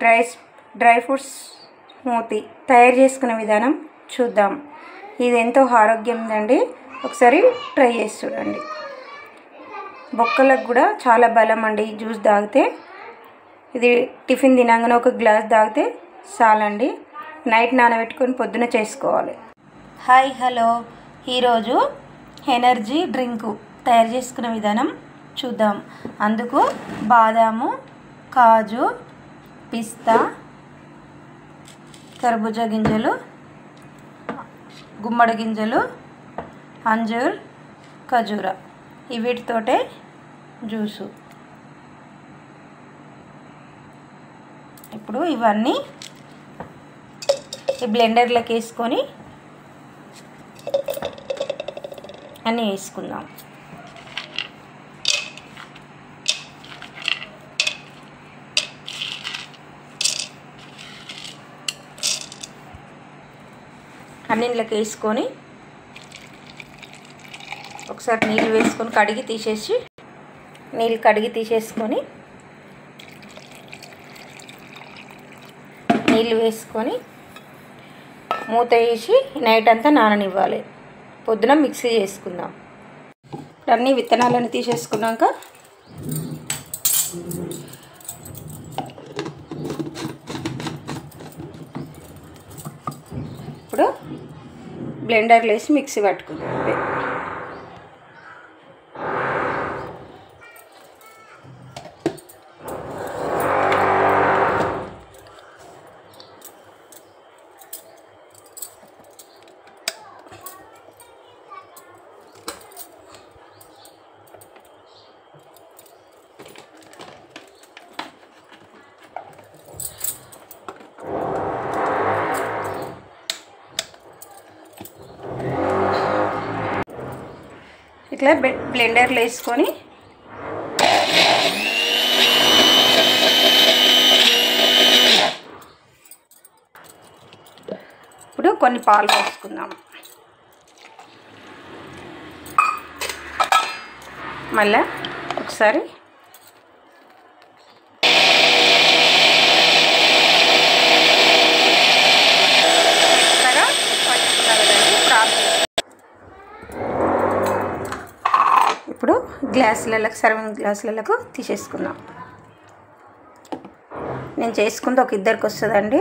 Dry dry fruits smoothie తయారు చేసుకునే విధానం చూద్దాం. ఇది ఎంతో ఆరోగ్యందండి. ఒకసారి ట్రై చేసి చూడండి. బొక్కలకు కూడా చాలా బలం అండి. ఈ జ్యూస్ తాగితే ఇది టిఫిన్ తినగానే ఒక గ్లాస్ తాగితే చాలండి. నైట్ నానబెట్టుకొని పొద్దున చేసుకోవాలి. హాయ్ హలో, ఈరోజు ఎనర్జీ డ్రింకు తయారు చేసుకునే విధానం చూద్దాం. అందుకు బాదాము, కాజు, పిస్తా, కర్బూజా గింజలు, గుమ్మడి గింజలు, అంజూర్, ఖజూరా వీటితోటే జ్యూసు. ఇప్పుడు ఇవన్నీ ఈ బ్లెండర్లోకి వేసుకొని అన్నీ వేసుకుందాం. అన్నింటిలోకి వేసుకొని ఒకసారి నీళ్ళు వేసుకొని కడిగి తీసేసుకొని నీళ్ళు వేసుకొని మూత వేసి నైట్ అంతా నాననివ్వాలి. పొద్దున మిక్సీ చేసుకుందాం. ఇప్పుడు అన్ని విత్తనాలను తీసేసుకున్నాక ఇప్పుడు బ్లెండర్లో వేసి మిక్సీ పట్టుకుందాం. ఇట్లా బ్లెండర్లో వేసుకొని ఇప్పుడు కొన్ని పాలు పోసుకుందాం. మళ్ళా ఒకసారి ఇప్పుడు సర్వింగ్ గ్లాసులకు తీసేసుకుందాం. నేను చేసుకుంటే ఒక ఇద్దరికి వస్తుందండి.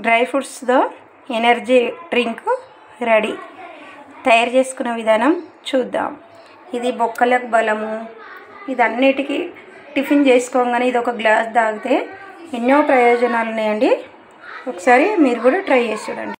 డ్రై ఫ్రూట్స్తో ఎనర్జీ డ్రింక్ రెడీ. తయారు చేసుకునే విధానం చూద్దాం. ఇది బొక్కలకు బలము. ఇది అన్నిటికీ టిఫిన్ చేసుకోగానే ఇది ఒక గ్లాస్ తాగితే ఎన్నో ప్రయోజనాలు ఉన్నాయండి. ఒకసారి మీరు కూడా ట్రై చేసి చూడండి.